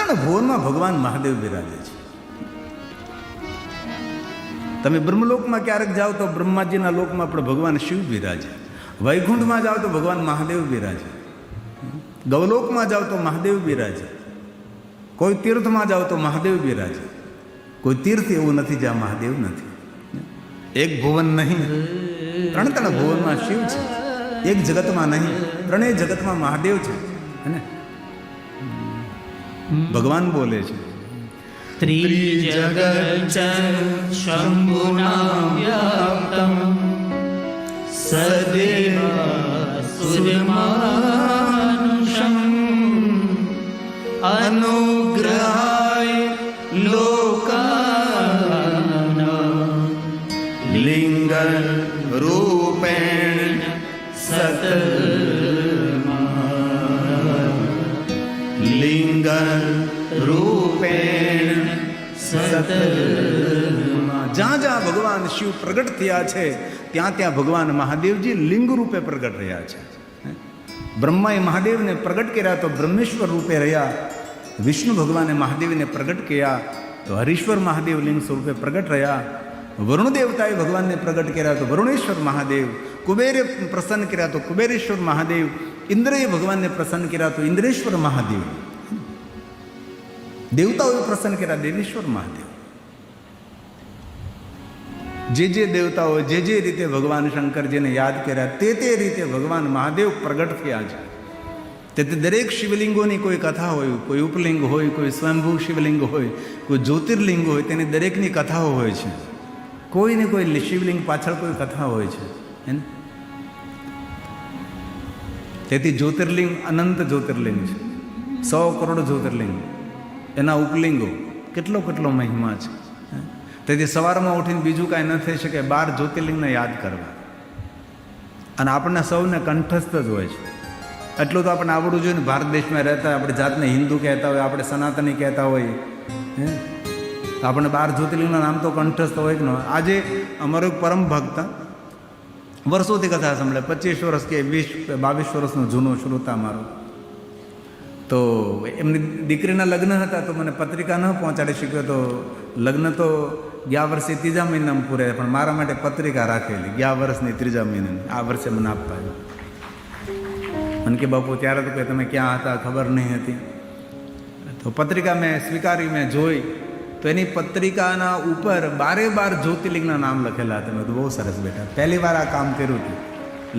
ત્રણ ભુવનમાં ભગવાન મહાદેવ બિરાજે છે. તમે બ્રહ્મલોકમાં ક્યારેક જાઓ તો બ્રહ્માજીના લોકમાં પણ ભગવાન શિવ બિરાજે. વૈકુંઠમાં જાઓ તો ભગવાન મહાદેવ બિરાજે. ગૌલોકમાં જાઓ તો મહાદેવ બિરાજે. કોઈ તીર્થમાં જાઓ તો મહાદેવ બિરાજે. કોઈ તીર્થ એવું નથી જ્યાં મહાદેવ નથી. એક ભુવન નહીં, ત્રણ ભુવનમાં શિવ છે. એક જગતમાં નહીં, ત્રણેય જગતમાં મહાદેવ છે. ભગવાન બોલે છે ત્રિજગત શંભુના વ્યાપ્તમ સદેવ સુરમાનુષમ અનુગ્રહાય લોકાનાં લિંગ રૂપેણ લિંગ રૂપેણ સતમાં. જ્યાં જ્યાં ભગવાન શિવ પ્રગટ થયા છે ત્યાં ત્યાં ભગવાન મહાદેવજી લિંગ રૂપે પ્રગટ રહ્યા છે. બ્રહ્માએ મહાદેવને પ્રગટ કર્યા તો બ્રહ્મેશ્વર રૂપે રહ્યા. વિષ્ણુ ભગવાને મહાદેવને પ્રગટ કર્યા તો હરીશ્વર મહાદેવ લિંગ સ્વરૂપે પ્રગટ રહ્યા. વરુણ દેવતાએ ભગવાનને પ્રગટ કર્યા તો વરુણેશ્વર મહાદેવ. કુબેરે પ્રસન્ન કર્યા તો કુબેરેશ્વર મહાદેવ. ઇન્દ્રએ ભગવાનને પ્રસન્ન કર્યા તો ઇન્દ્રેશ્વર મહાદેવ. દેવતાઓએ પ્રસન્ન કર્યા દેવેશ્વર મહાદેવ. જે દેવતાઓ જે રીતે ભગવાન શંકરજીને યાદ કર્યા તે રીતે ભગવાન મહાદેવ પ્રગટ થયા છે. તેથી દરેક શિવલિંગોની કોઈ કથા હોય, કોઈ ઉપલિંગ હોય, કોઈ સ્વયંભૂ શિવલિંગ હોય, કોઈ જ્યોતિર્લિંગ હોય, તેની દરેકની કથાઓ હોય છે. કોઈને કોઈ શિવલિંગ પાછળ કોઈ કથા હોય છે. તેથી જ્યોતિર્લિંગ અનંત જ્યોતિર્લિંગ છે. 100 કરોડ જ્યોતિર્લિંગ, એના ઉપલિંગો કેટલો મહિમા છે. તેથી સવારમાં ઉઠીને બીજું કાંઈ ન થઈ શકે, 12 જ્યોતિર્લિંગને યાદ કરવા. અને આપણને સૌને કંઠસ્થ જ હોય છે. એટલું તો આપણને આવડવું જોઈએ ને. ભારત દેશમાં રહેતા આપણે જાતને હિન્દુ કહેતા હોય, આપણે સનાતની કહેતા હોય, તો આપણને 12 જ્યોતિર્લિંગના નામ તો કંઠસ્થ હોય કે ન હોય. આજે અમારો એક પરમ ભક્ત વર્ષોથી કથા સાંભળે, 25 વર્ષ કે 22 વર્ષનો જૂનો શ્રોતા મારો. તો એમની દીકરીના લગ્ન હતા તો મને પત્રિકા ન પહોંચાડી શક્યો. તો લગ્ન તો ગયા વર્ષે 3જા મહિનામાં પૂરે, પણ મારા માટે પત્રિકા રાખેલી ગયા વર્ષની 3જા મહિનાની. આ વર્ષે મને આપવા મને કે બાપુ ત્યારે તો કે તમે ક્યાં હતા ખબર નહીં હતી. તો પત્રિકા મેં સ્વીકારી, મેં જોઈ તો એની પત્રિકાના ઉપર 12 જ્યોતિર્લિંગના નામ લખેલા હતા. મેં તો બહુ સરસ બેઠા, પહેલી વાર આ કામ કર્યું હતું.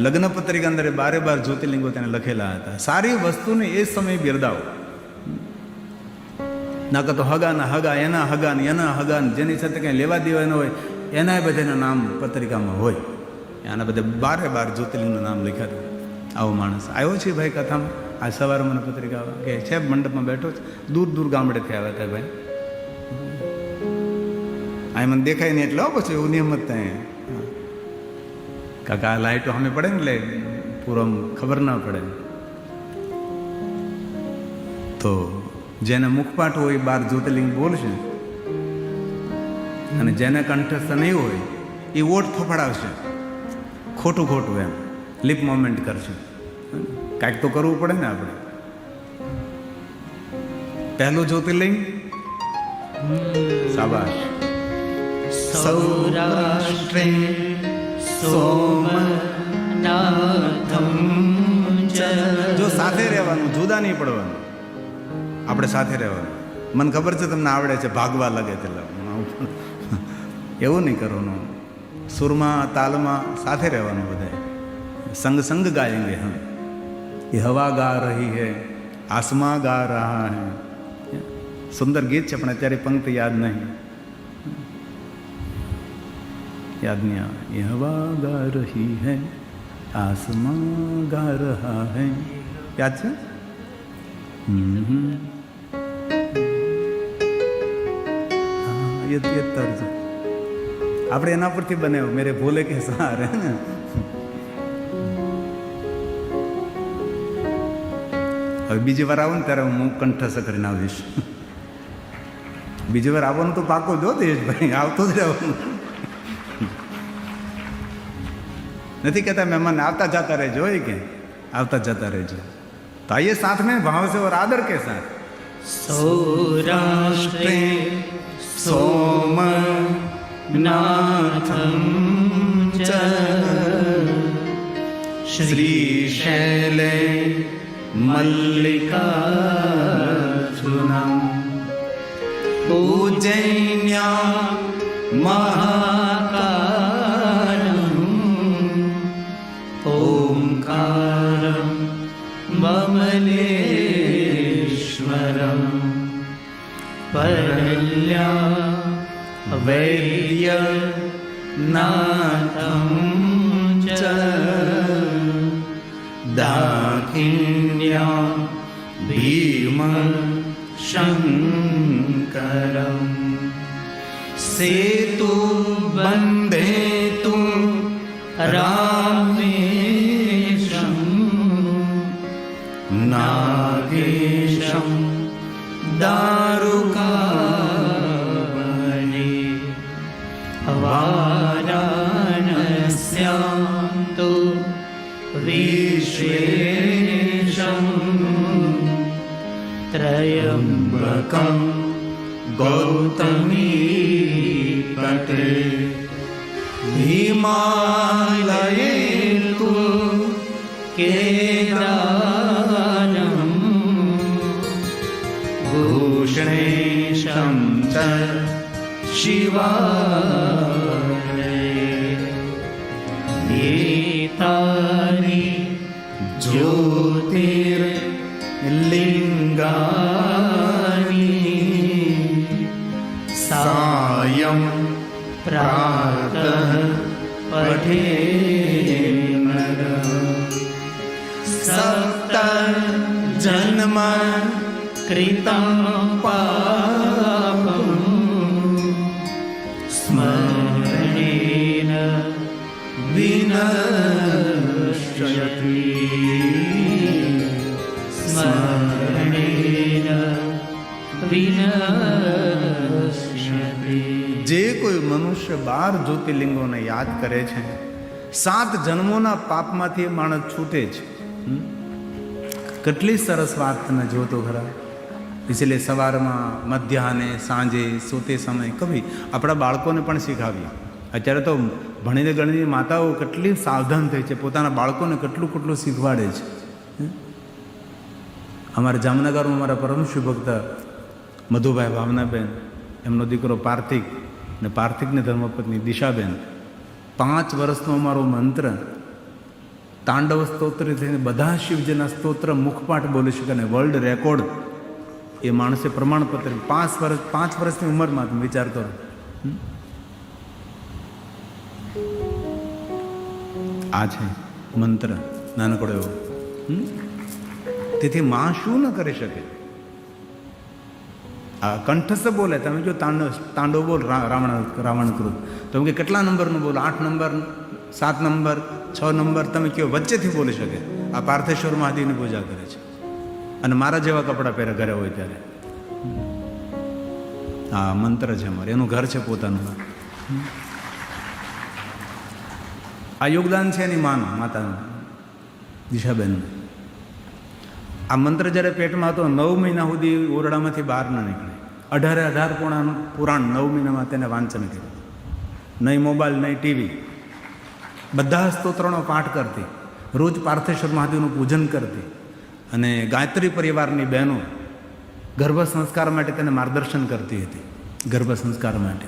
લગ્ન પત્રિકા અંદર 12 જ્યોતિર્લિંગો તેને લખેલા હતા. સારી વસ્તુને એ સમયે બિરદાવો. ના તો હગાના હગા, એના હગા, જેની સાથે કંઈ લેવા દેવા ન હોય એના બધાના નામ પત્રિકામાં હોય. આના બધા 12 જ્યોતિર્લિંગના નામ લખ્યા હતા. આવો માણસ આવ્યો છે ભાઈ કથામાં. આ સવારે મને પત્રિકા કે છે મંડપમાં બેઠો છે, દૂર ગામડેથી આવ્યા હતા ભાઈ. આ મને દેખાય નહીં એટલે પછી એવું નિયમત થાય કાકા. આ લાઈટો સામે પડે ને એટલે પૂરો ખબર ના પડે. તો જેને મુખપાઠ હોય 12 જ્યોતિર્લિંગ બોલશે, અને જેને કંઠસ્થ નહીં હોય એ ઓઠ ફફડાવશે. ખોટું એમ લિપ મોમેન્ટ કરશે. કાંઈક તો કરવું પડે ને આપણે. પહેલું જ્યોતિર્લિંગ શાબાશ. સૌરાષ્ટ્રે સોમનાથમ જો સાથે રહેવાનું, જુદા નહીં પડવાનું, આપણે સાથે રહેવાનું. મને ખબર છે તમને આવડે છે, ભાગવા લાગે એટલે એવું નહીં કરવાનું. સુરમાં તાલમાં સાથે રહેવાનું. બધા સંગ ગાયેંગે હમ. ये हवा गा रही है, आसमां गा रहा है. સુંદર ગીત છે પણ અત્યારે પંક્તિ યાદ નહીં આવે. ये हवा गा रही है, आसमां गा रहा है. યાદ છે? ये तर्ज આપણે એના પરથી બનાવ્યો. મેરે ભોલે કે સહારે ને. હવે બીજી વાર આવો ને ત્યારે હું કંઠસ્થ કરીને આવીશ. બીજી વાર આવવાનું તો પાકો જો દેશભાઈ, આવતો જ રહેવાનું. નથી કહેતા મહેમાન આવતા જતા રહેજો, હોય કે આવતા જતા રહેજો. तो आइए साथ में भाव से और आदर के साथ સૌરાષ્ટ્રે સોમનાથં ચ શ્રીશૈલે મલ્લિકાર્જુનમ ઉજ્જૈન્યા મહાકાલમ ઓંકારમ બમલેશ્વરમ પરલ્યા વૈદ્યનાથં ચ દાક્ષિણ્યા ભીમ શંકરમ સેતુ બંધેતુ રામેશમ નાગેશમ દારુકાવને વારાણસ્યાં તુ વિશ્વેશમ ત્રયંબકમ ગૌતમી તટે હિમાલયે તુ કેદારમ ભૂષણેશં ચ શિવાલયે એતાની જ્યોતિર્લિંગાની સાયં પ્રાતઃ પઠે સપ્ત જન્મ કૃતં પાપં સ્મરણેન વિનશ્યતિ સ્મરણેન વિનશ્યતિ. જે કોઈ મનુષ્ય 12 જ્યોતિર્લિંગોને યાદ કરે છે 7 જન્મોના પાપમાંથી માણસ છૂટે છે. કેટલી સરસ વાત તમે જોતો ખરા. એટલે સવારમાં મધ્યાહને સાંજે સોતે સમય કભી આપણા બાળકોને પણ શીખાવીએ. અત્યારે તો ભણીને ગણીને માતાઓ કેટલી સાવધાન થઈ છે, પોતાના બાળકોને કેટલું કેટલું શીખવાડે છે. અમારા જામનગરમાં અમારા પરમ શિવ ભક્ત મધુભાઈ ભાવનાબેન, એમનો દીકરો પાર્થિક ને પાર્થિકની ધર્મપત્ની દિશાબેન, 5 વર્ષનો અમારો મંત્ર તાંડવ સ્તોત્ર થઈને બધા શિવજીના સ્તોત્ર મુખપાઠ બોલી શકે અને વર્લ્ડ રેકોર્ડ એ માણસે પ્રમાણપત્ર 5 વર્ષની ઉંમરમાં તમે વિચાર કરો. આ છે મંત્ર નાનકડો એવો. તેથી માં શું ન કરી શકે? આ કંઠસ્થ બોલે. તમે જો તાંડવ બોલ રાવણકૃત, તમે કે કેટલા નંબરનું બોલો? 8 નંબર, 7 નંબર, 6 નંબર, તમે કયો વચ્ચેથી બોલી શકે. આ પાર્થેશ્વર મહાદેવની પૂજા કરે છે અને મારા જેવા કપડાં પહેરે ઘરે હોય ત્યારે. આ મંત્ર છે અમારે, એનું ઘર છે પોતાનું. આ યોગદાન છે એની માનું, માતાનું, દિશાબેનનું. આ મંત્ર જ્યારે પેટમાં હતો 9 મહિના સુધી ઓરડામાંથી બહાર ન નીકળે. 18 પુરાણ 9 મહિનામાં તેને વાંચન કર્યું. નહીં મોબાઈલ, નહીં ટીવી, બધા સ્તોત્રનો પાઠ કરતી, રોજ પાર્થેશ્વર મહાદેવનું પૂજન કરતી. અને ગાયત્રી પરિવારની બહેનો ગર્ભ સંસ્કાર માટે તેને માર્ગદર્શન કરતી હતી, ગર્ભ સંસ્કાર માટે.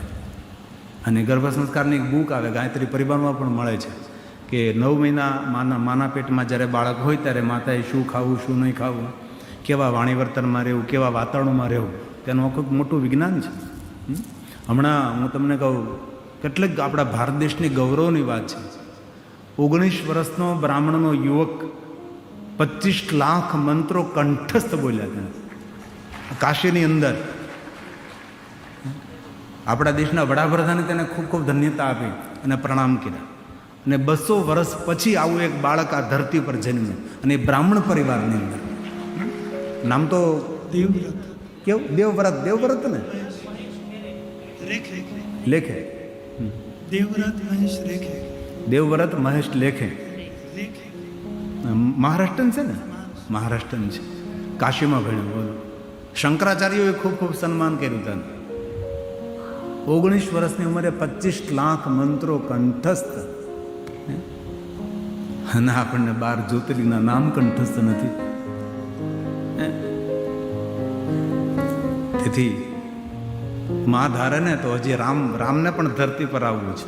અને ગર્ભ સંસ્કારની એક બુક આવે, ગાયત્રી પરિવારમાં પણ મળે છે, કે 9 મહિના માના પેટમાં જ્યારે બાળક હોય ત્યારે માતાએ શું ખાવું, શું નહીં ખાવું, કેવા વાણી વર્તનમાં રહેવું, કેવા વાતાવરણમાં રહેવું, તેનું આખું મોટું વિજ્ઞાન છે. હમણાં હું તમને કહું, કેટલીક આપણા ભારત દેશની ગૌરવની વાત છે. 19 વર્ષનો બ્રાહ્મણનો યુવક 25 લાખ મંત્રો કંઠસ્થ બોલ્યા હતા કાશીની અંદર. આપણા દેશના વડાપ્રધાને તેને ખૂબ ખૂબ ધન્યતા આપી અને પ્રણામ કર્યા. અને 200 વર્ષ પછી આવું એક બાળક આ ધરતી પર જન્મ્યું, અને એ બ્રાહ્મણ પરિવારની અંદર. નામ તો દેવવ્રત. કેવું? દેવવ્રત ને લેખે. દેવવ્રત મહેશ લેખે. મહારાષ્ટ્રન છે ને, મહારાષ્ટ્રન છે. કાશીમાં ભણ્યો. બોલો, શંકરાચાર્યોએ ખૂબ ખૂબ સન્માન કર્યું હતું. 19 વર્ષની ઉંમરે 25 લાખ મંત્રો કંઠસ્થ, અને આપણને 12 જ્યોતિર્લિંગના નામ કંઠસ્થ નથી. તેથી માં ધારે ને તો હજી રામને પણ ધરતી પર આવવું છે,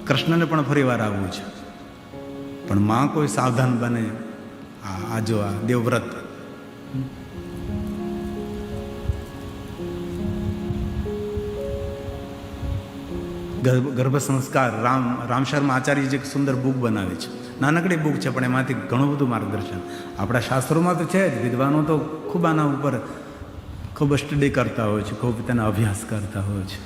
કૃષ્ણને પણ ફરી વાર આવવું છે. પણ માં કોઈ સાવધાન બને. આ જો આ દેવવ્રત, ગર્ભ સંસ્કાર, રામ શર્મા આચાર્યજી એક સુંદર બુક બનાવી છે. નાનકડી બુક છે પણ એમાંથી ઘણું બધું માર્ગદર્શન. આપણા શાસ્ત્રોમાં તો છે જ, વિદ્વાનો તો ખૂબ આના ઉપર ખૂબ સ્ટડી કરતા હોય છે, ખૂબ તેના અભ્યાસ કરતા હોય છે.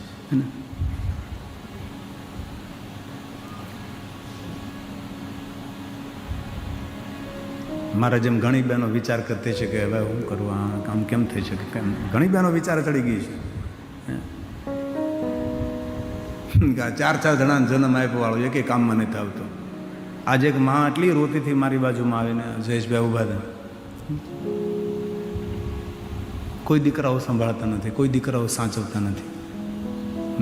મારા જેમ ઘણી બહેનો વિચાર કરતી છે કે હવે હું કરું, આ કામ કેમ થઈ શકે, કેમ. ઘણી બહેનો વિચાર ચડી ગઈ છે કે આ 4 જણાને જન્મ આપ્યો વાળો એકે કામમાં નથી આવતો. આજે એક માં આટલી રોતીથી મારી બાજુમાં આવીને જયેશભાઈ ઊભા હતા. કોઈ દીકરાઓ સંભાળતા નથી, કોઈ દીકરાઓ સાચવતા નથી.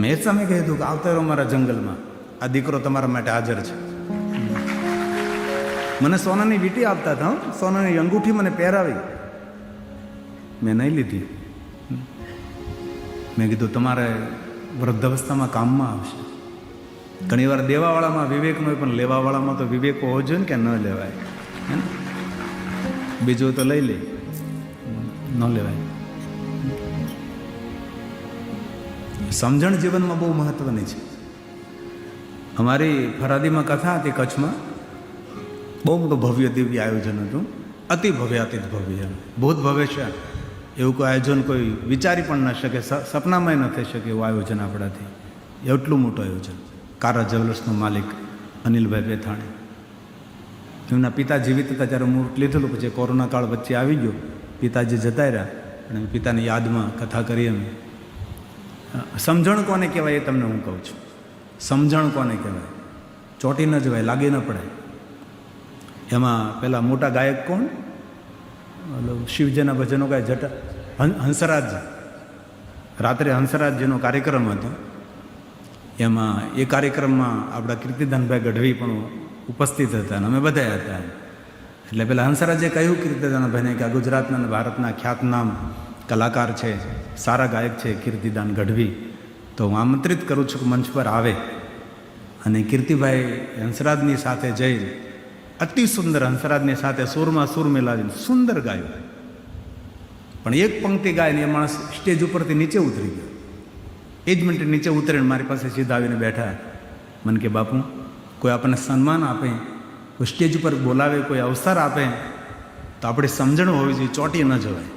મેં જ સમય કહ્યું કે આવતા રહો મારા જંગલમાં, આ દીકરો તમારા માટે હાજર છે. મને સોનાની વીંટી આપતા હતા, સોનાની અંગૂઠી મને પહેરાવી, મેં નહીં લીધી. મેં કીધું તમારે વૃદ્ધાવસ્થામાં કામમાં આવશે. ઘણી વાર દેવાવાળામાં વિવેક ન હોય, પણ લેવાવાળામાં તો વિવેક હોવો જોઈએ ને, કે ન લેવાય. બીજું તો લઈ લે, ન લેવાય. સમજણ જીવનમાં બહુ મહત્વની છે. અમારી ફરાદીમાં કથા હતી કચ્છમાં, બહુ મોટું ભવ્ય દિવ્ય આયોજન હતું, અતિ ભવ્ય, અતિ ભવ્ય, બહુ ભવ્ય છે. એવું કોઈ આયોજન કોઈ વિચારી પણ ન શકે, સપનામાં ન થઈ શકે એવું આયોજન આપણાથી. એટલું મોટું આયોજન. કારા જ્વેલર્સનો માલિક અનિલભાઈ પેથાણી, એમના પિતા જીવિત હતા ત્યારે મુહૂર્ત લીધેલું. પછી કોરોના કાળ વચ્ચે આવી ગયો, પિતાજી જતા રહ્યા, અને પિતાની યાદમાં કથા કરી અમે. સમજણ કોને કહેવાય એ તમને હું કહું છું. સમજણ કોને કહેવાય? ચોટી ન જવાય, લાગી ન પડે. એમાં પેલા મોટા ગાયક કોણ? શિવજીના ભજનો ગાય જટા હંસરાજજી. રાત્રે હંસરાજજીનો કાર્યક્રમ હતો. એમાં એ કાર્યક્રમમાં આપણા કીર્તિદાનભાઈ ગઢવી પણ ઉપસ્થિત હતા અને અમે બધા હતા. એટલે પેલા હંસરાજે કહ્યું કીર્તિદાનભાઈને કે આ ગુજરાતના અને ભારતના ખ્યાતનામ કલાકાર છે, સારા ગાયક છે કીર્તિદાન ગઢવી, તો હું આમંત્રિત કરું છું કે મંચ પર આવે અને કીર્તિભાઈ હંસરાજની સાથે જઈ અતિ સુંદર હંસરાજની સાથે સુરમાં સુર મિલાવીને સુંદર ગાયું. પણ એક પંક્તિ ગાયને એ માણસ સ્ટેજ ઉપરથી નીચે ઉતરી ગયો. એ જ મિનિટે નીચે ઉતરીને મારી પાસે સીધા આવીને બેઠા. મને કે બાપુ, કોઈ આપણને સન્માન આપે, કોઈ સ્ટેજ ઉપર બોલાવે, કોઈ અવસર આપે તો આપણી સમજણ હોવી જોઈએ, ચોંટી ન જવાય.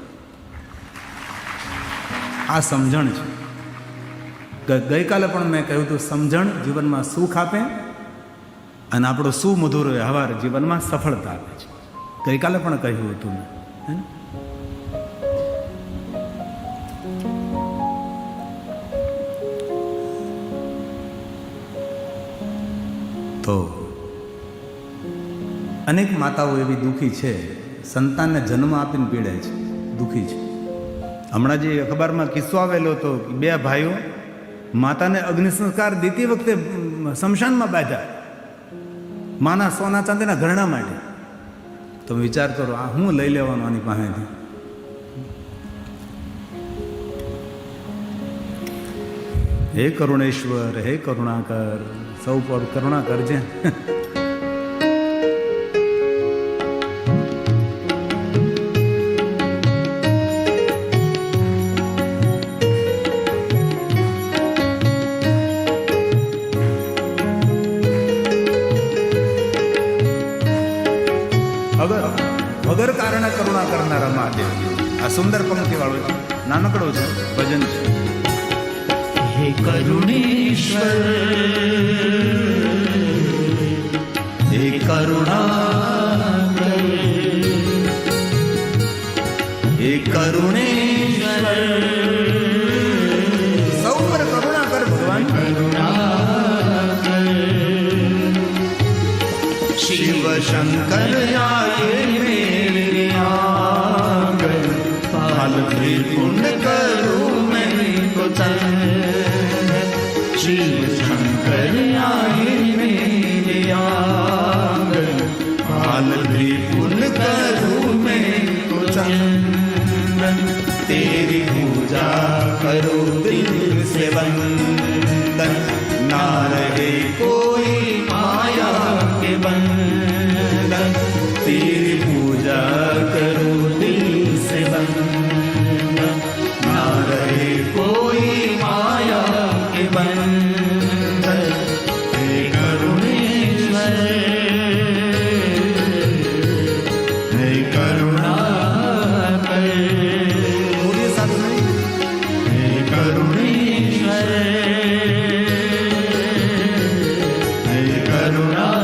આ સમજણ છે. ગઈકાલે પણ મેં કહ્યું હતું, સમજણ જીવનમાં સુખ આપે અને આપણો સુમધુર વ્યવહાર જીવનમાં સફળતા આપે છે. ગઈકાલે પણ કહ્યું હતું મેં. તો અનેક માતાઓ એવી દુઃખી છે, સંતાનને જન્મ આપીને પીડાય છે, દુઃખી છે. હમણાં જે અખબારમાં કિસ્સો આવેલો હતો, 2 ભાઈઓ માતાને અગ્નિ સંસ્કાર દેતી વખતે સ્મશાનમાં બાંધ્યા, માના સોના ચાંદીના ઘરણા માટે. તમે વિચાર કરો, આ હું લઈ લેવાનું આની પાસેથી? હે કરુણેશ્વર, હે કરુણાકર, સૌ પર કરુણા કરજે. વગર કારણે કરુણા કરનારા મહાદેવ. આ સુંદર પંક્તિ વાળું નાનકડો છે ભજન છે. હે કરુણેશ્વર, હે કરુણાકર, હે કરુણેશ્વર, સૌ પર કરુણા કર ભગવાન. કરુણાકર. શિવ શંકર આયે મેરે આંગન, पाल भी पुण्य करूं मैं तो चंदन शिव शंकर आए मेरे आंगन पाल भी पुण्य करूं मैं तो चंदन तेरी पूजा करो दिल से बंधन ना रहे कोई माया के बंधन तेरी पूजा करो दिल से बंधन ना रहे कोई माया के बंधन हे करुणेश्वर हे करुणाकर बोलिए साथ में हे करुणेश्वर हे करुणाकर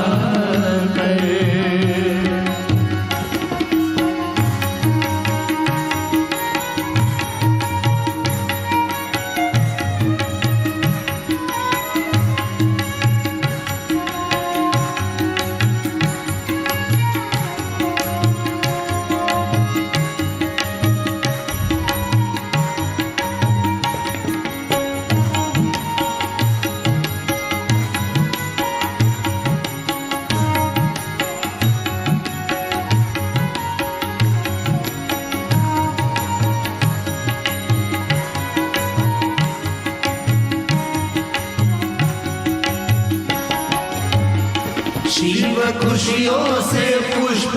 शिव खुशियों से पुष्प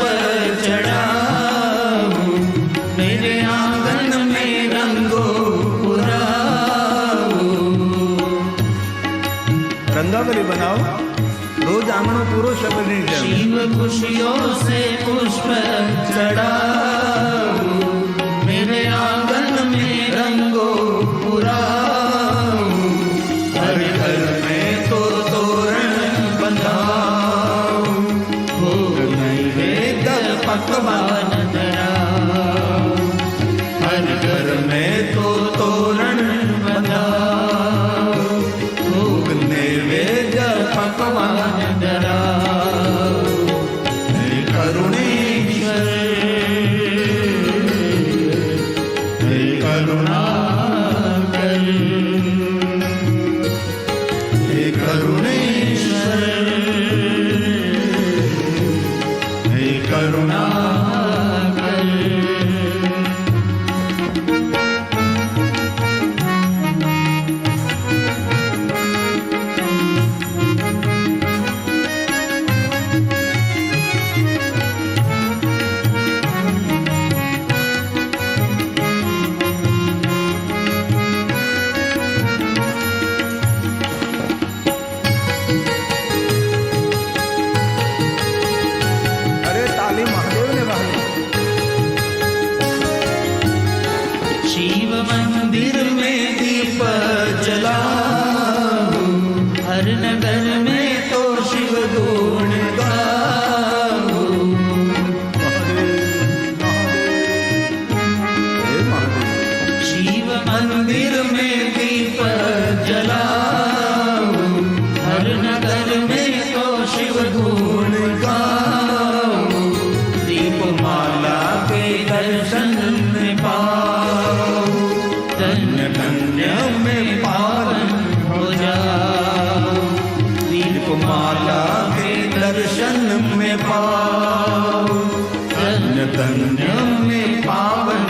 चढ़ाऊं मेरे आंगन में रंगो पुराऊं रंगावली बनाओ रोज आंगणो पूरो शब्द नहीं जाए शिव खुशियों से पुष्प चढ़ाऊं मेरे आंगन में रंगो पुराऊं हर घर में तो तोरण बंधाऊं भोग नैवेद्य पकवान धराऊं हर घर में तो तोरण बंधाऊं भोग नैवेद्य पकवान धराऊं हे करुणेश्वर हे करुणाकर हे करुणेश्वर हे करुणाकर अरे ताली महादेव ने वाली शिव मंदिर में दीप जलाऊं हर नगर में तो शिव गुण गाऊं हे महादेव शिव मंदिर में दीप जलाऊं हर नगर में तो शिव गुण गाऊं दीप माला के दर्शन में पाऊं धन्य धन्य में पावन हो जाऊं दीप माला के दर्शन में पाऊं धन्य धन्य में पावन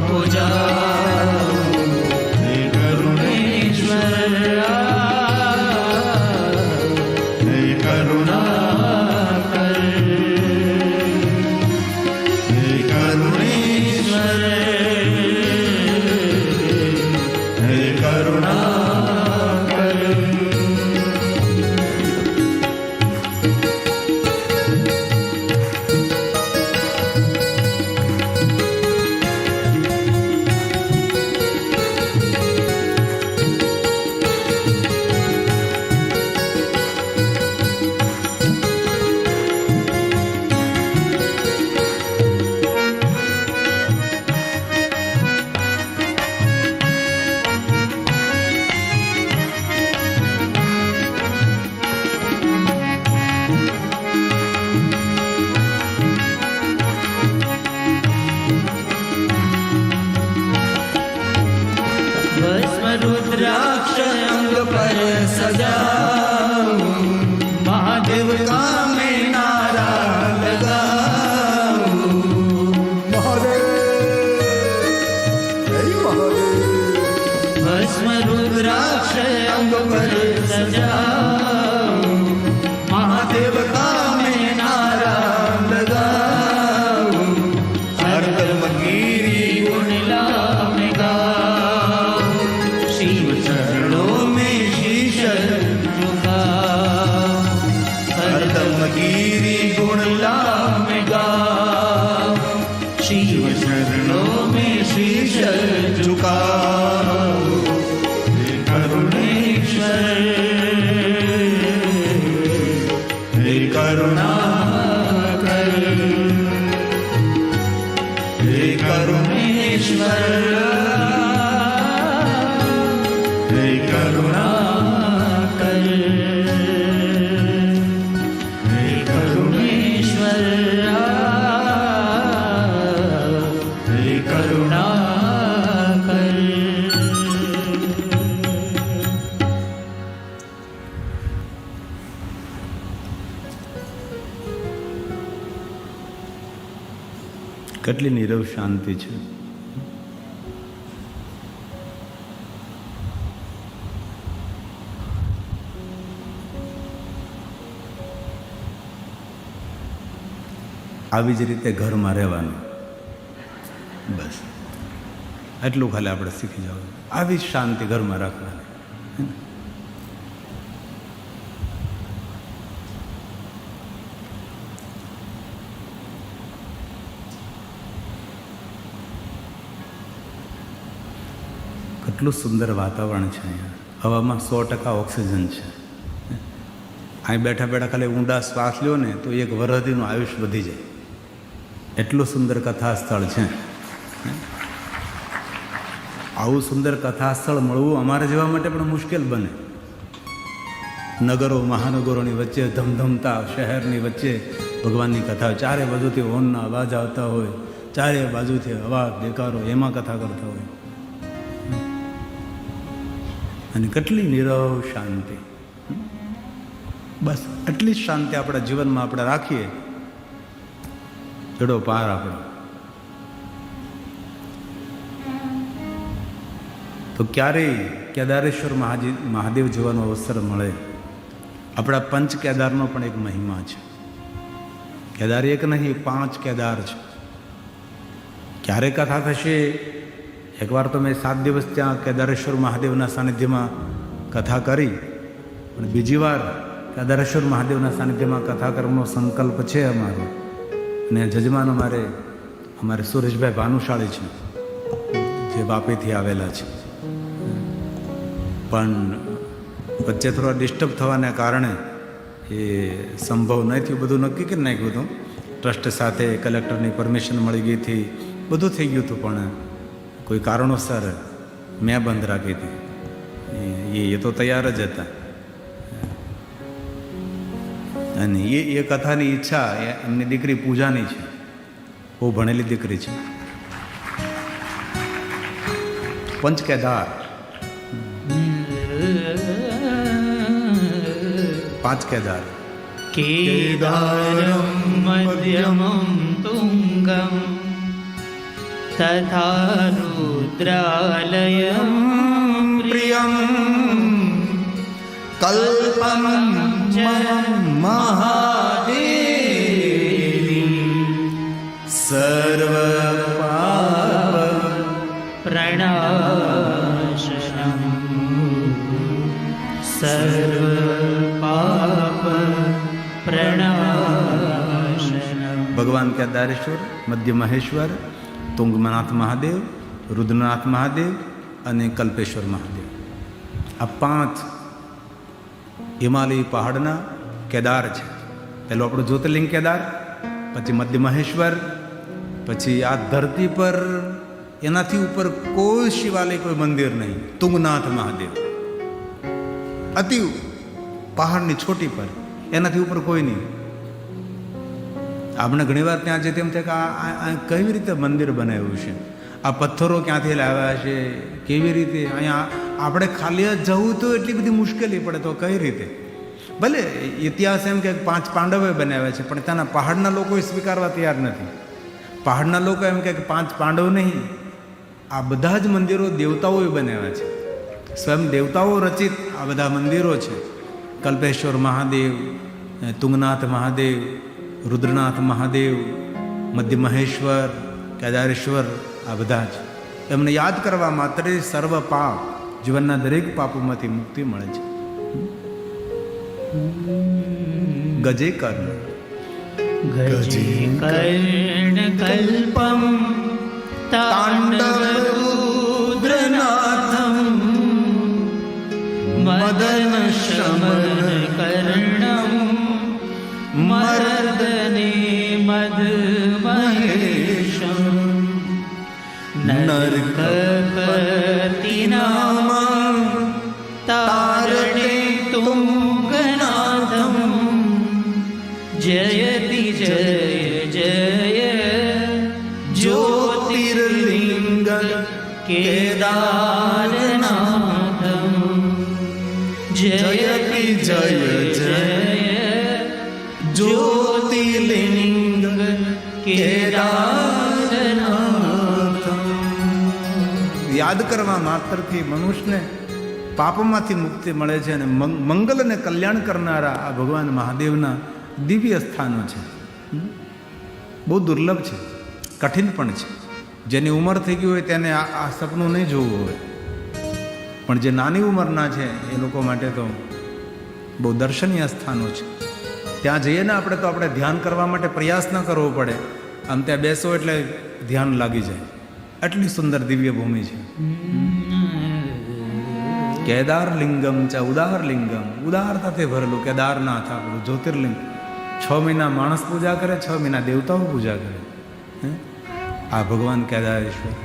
हो जाऊं हे करुणे रुद्राक्ष अंग पर सजाऊं, महादेव का मैं नारा लगाऊं। भस्म रुद्राक्ष अंग पर सजाऊं, महादेव का मैं नारा लगाऊं। हरदम गिरी गुणला में गाऊं, शिव चरणों में शीश झुकाऊं। हरदम गिरी गुणला में गाऊं, शिव चरणों में शीश झुकाऊं। हे करुणेश्वर, हे करुणाकर, हे करुणेश्वर, हे करुणाकर, हे करुणेश्वर, हे करुणाकर। કેટલી નીરવ શાંતિ છે. આવી જ રીતે ઘરમાં રહેવાનું, બસ એટલું ખાલી આપણે શીખી જવાનું. આવી જ શાંતિ ઘરમાં રાખવાની. કેટલું સુંદર વાતાવરણ છે અહીંયા. હવામાં 100% ઓક્સિજન છે. અહીં બેઠા બેઠા ખાલી ઊંડા શ્વાસ લ્યો ને તો એક વરહદીનું આયુષ્ય વધી જાય. એટલું સુંદર કથા સ્થળ છે. આવું સુંદર કથા સ્થળ મળવું અમારા જેવા માટે પણ મુશ્કેલ બને. નગરો મહાનગરોની વચ્ચે ધમધમતા શહેરની વચ્ચે ભગવાનની કથા, ચારે બાજુથી હોર્નના અવાજ આવતા હોય, ચારે બાજુથી અવાજ દેકારો, એમાં કથા કરતા હોય. અને કેટલી નીરવ શાંતિ. બસ એટલી જ શાંતિ આપણા જીવનમાં આપણે રાખીએ, ચડો પાર આપણો. તો ક્યારેય કેદારેશ્વર મહાદેવ જોવાનો અવસર મળે. આપણા પંચ કેદારનો પણ એક મહિમા છે. કેદાર એક નહીં, 5 કેદાર છે. ક્યારે કથા થશે? એકવાર તો મેં 7 દિવસ ત્યાં કેદારેશ્વર મહાદેવના સાનિધ્યમાં કથા કરી, પણ બીજી વાર કેદારેશ્વર મહાદેવના સાનિધ્યમાં કથા કરવાનો સંકલ્પ છે અમારો. અને જજમાન અમારે સુરેશભાઈ ભાનુશાળી છે, જે વાપીથી આવેલા છે. પણ વચ્ચે થોડા ડિસ્ટર્બ થવાના કારણે એ સંભવ નહીં થયું. બધું નક્કી કરી નાખ્યું હતું ટ્રસ્ટ સાથે, કલેક્ટરની પરમિશન મળી ગઈ હતી, બધું થઈ ગયું હતું. પણ કોઈ કારણોસર મેં બંધ રાખી હતી. એ તો તૈયાર જ હતા. અને એ કથાની ઈચ્છા એમની દીકરી પૂજાની છે. બહુ ભણેલી દીકરી છે. 5 કેદાર, 5 કેદાર. केदारं मध्यमं तुङ्गं तथा रुद्रालयं प्रियं कल्पं च महादेवी सर्वपाप प्रणाशनं सर्वपाप प्रणाशनं. ભગવાન કેદારેશ્વર, મધ્ય મહેશ્વર, તુંગનાથ મહાદેવ, રુદ્રનાથ મહાદેવ અને કલ્પેશ્વર મહાદેવ, આ 5 હિમાલય પહાડના કેદાર છે. પહેલું આપણું જ્યોતિર્લિંગ કેદાર, પછી મધ્ય મહેશ્વર, પછી આ ધરતી પર એનાથી ઉપર કોઈ શિવાલય, કોઈ મંદિર નહીં, તુંગનાથ મહાદેવ. અતિ પહાડની છોટી પર, એનાથી ઉપર કોઈ નહીં. આપણે ઘણીવાર ત્યાં જઈએ તેમ થાય કે આ કેવી રીતે મંદિર બનાવ્યું છે. આ પથ્થરો ક્યાંથી લાવ્યા છે, કેવી રીતે અહીંયા આપણે ખાલી જવું તો એટલી બધી મુશ્કેલી પડે, તો કઈ રીતે? ભલે ઇતિહાસ એમ કે 5 પાંડવોએ બનાવ્યા છે, પણ ત્યાંના પહાડના લોકો સ્વીકારવા તૈયાર નથી. પહાડના લોકો એમ કે 5 પાંડવ નહીં, આ બધા જ મંદિરો દેવતાઓએ બનાવ્યા છે. સ્વયં દેવતાઓ રચિત આ બધા મંદિરો છે. કલ્પેશ્વર મહાદેવ, તુંગનાથ મહાદેવ, રુદ્રનાથ મહાદેવ, મધ્ય મહેશ્વર, કેદારેશ્વર, આ બધા જ એમને યાદ કરવા માત્ર સર્વ પાપ, જીવનના દરેક પાપોમાંથી મુક્તિ મળે છે. ગજે કર્ણ ગજે કર્ણ કલ્પમ તાંડવરુદ્રનાથમ મદન શમન કર્ણમ મર્દને મદમહેશમ નરકપતિનામં તારણે તુંગનાથમ જયતિ જય જય જ્યોતિર્લિંગ કેદારનાથમ જયતિ જય જય જ્યોતિર્લિંગ કેદારનાથમ. યાદ કરવા માત્રથી મનુષ્યને પાપમાંથી મુક્તિ મળે છે અને મંગલ અને કલ્યાણ કરનારા આ ભગવાન મહાદેવના દિવ્ય સ્થાનો છે. બહુ દુર્લભ છે, કઠિન પણ છે. જેની ઉંમર થઈ ગઈ હોય તેને આ સપનું નહીં જોવું હોય, પણ જે નાની ઉંમરના છે એ લોકો માટે તો બહુ દર્શનીય સ્થાનો છે. ત્યાં જઈએ ને આપણે તો આપણે ધ્યાન કરવા માટે પ્રયાસ ન કરવો પડે, આમ ત્યાં બેસો એટલે ધ્યાન લાગી જાય. આટલી સુંદર દિવ્ય ભૂમિ છે. કેદારલિંગમ ચ ઉદારલિંગમ, ઉદારતાથી ભરેલું કેદારનાથ આપણું જ્યોતિર્લિંગ. 6 મહિના માણસ પૂજા કરે, 6 મહિના દેવતાઓ પૂજા કરે. આ ભગવાન કેદારેશ્વર.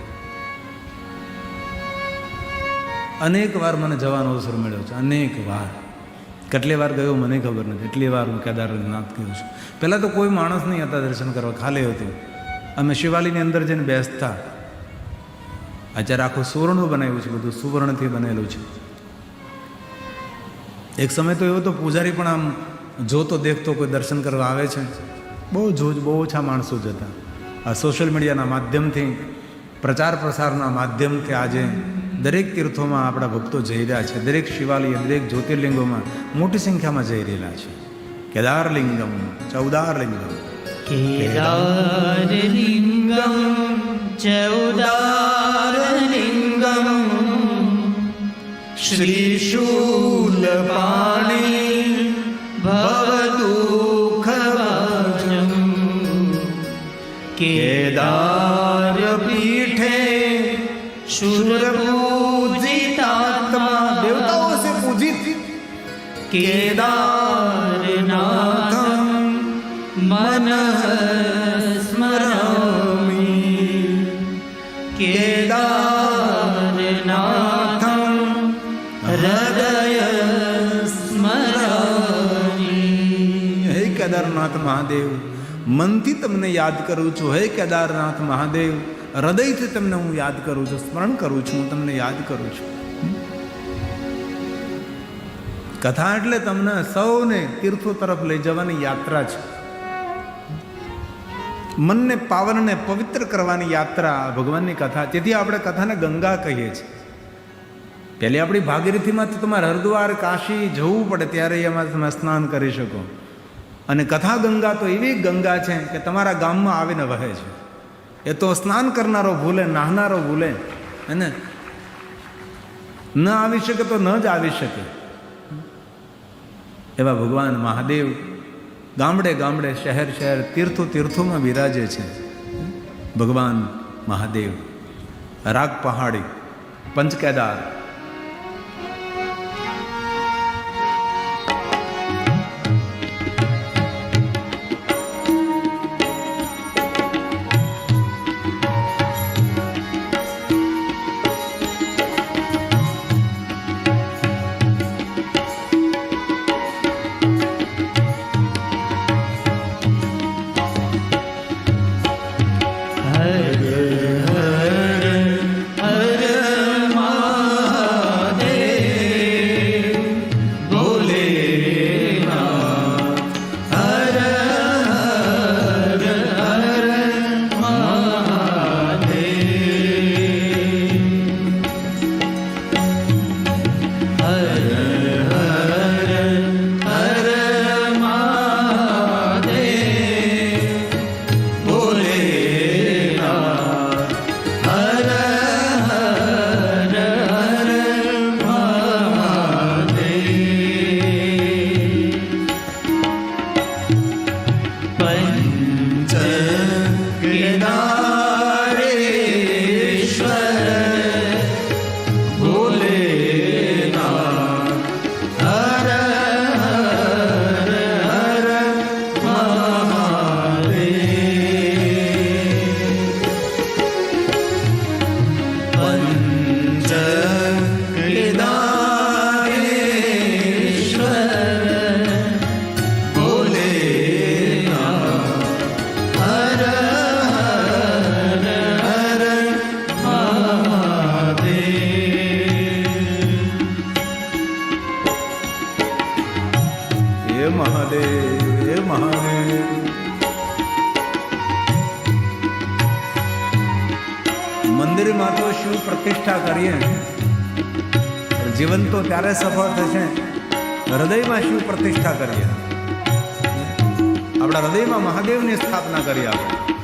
અનેક વાર મને જવાનો અવસર મળ્યો છે, અનેક વાર. કેટલી વાર ગયો મને ખબર નથી, એટલી વાર હું કેદારનાથ ગયો છું. પહેલાં તો કોઈ માણસ નહીં હતા દર્શન કરવા, ખાલી હતું. અમે શિવાલયની અંદર જઈને બેસતા. અત્યારે આખું સુવર્ણનું બનાવ્યું છે, બધું સુવર્ણથી બનેલું છે. એક સમય તો એવો તો પૂજારી પણ આમ જોતો દેખતો કોઈ દર્શન કરવા આવે છે, બહુ ઓછા માણસો જ હતા. આ સોશિયલ મીડિયાના માધ્યમથી, પ્રચાર પ્રસારના માધ્યમથી આજે દરેક તીર્થોમાં આપણા ભક્તો જઈ રહ્યા છે. દરેક શિવાલય, દરેક જ્યોતિર્લિંગોમાં મોટી સંખ્યામાં જઈ રહેલા છે. કેદારલિંગમ ચૌદારલિંગમ, કેદારલિંગમ ચૌદારલિંગમ શ્રીશૂલપાણી ભવદુઃખભાજમ કેદારપીઠે શુરપૂજિતાત્મા, દેવતાઓ સે પૂજિત કેદારનાથમ મનઃ સ્મરામિ કેદારનાથમ હૃદય સ્મરામિ. હે કેદારનાથ મહાદેવ, મનથી તમને યાદ કરું છું. હે કેદારનાથ મહાદેવ, હૃદયથી તમને હું યાદ કરું છું, સ્મરણ કરું છું, હું તમને યાદ કરું છું. કથા એટલે તમને સૌને તીર્થો તરફ લઈ જવાની યાત્રા છે. મનને પાવનને પવિત્ર કરવાની યાત્રા ભગવાનની કથા. તેથી આપણે કથાને ગંગા કહીએ છીએ. પહેલી આપણી ભાગીરથીમાંથી તમારે હરિદ્વાર કાશી જવું પડે ત્યારે એમાં તમે સ્નાન કરી શકો. અને કથા ગંગા તો એવી ગંગા છે કે તમારા ગામમાં આવીને વહે છે. એ તો સ્નાન કરનારો ભૂલે, નાહનારો ભૂલે, અને ન આવી શકે તો ન જ આવી શકે. એવા ભગવાન મહાદેવ ગામડે ગામડે, શહેર શહેર, તીર્થો તીર્થોમાં બિરાજે છે. ભગવાન મહાદેવ રાગ પહાડી, પંચકેદાર. હર હર મહાદેવ મહાદેવ. મંદિરમાં તો શિવ પ્રતિષ્ઠા કરીએ, જીવન તો ત્યારે સફળ થશે હૃદયમાં શિવ પ્રતિષ્ઠા કરીએ. આપણા હૃદયમાં મહાદેવની સ્થાપના કરીએ આપણે.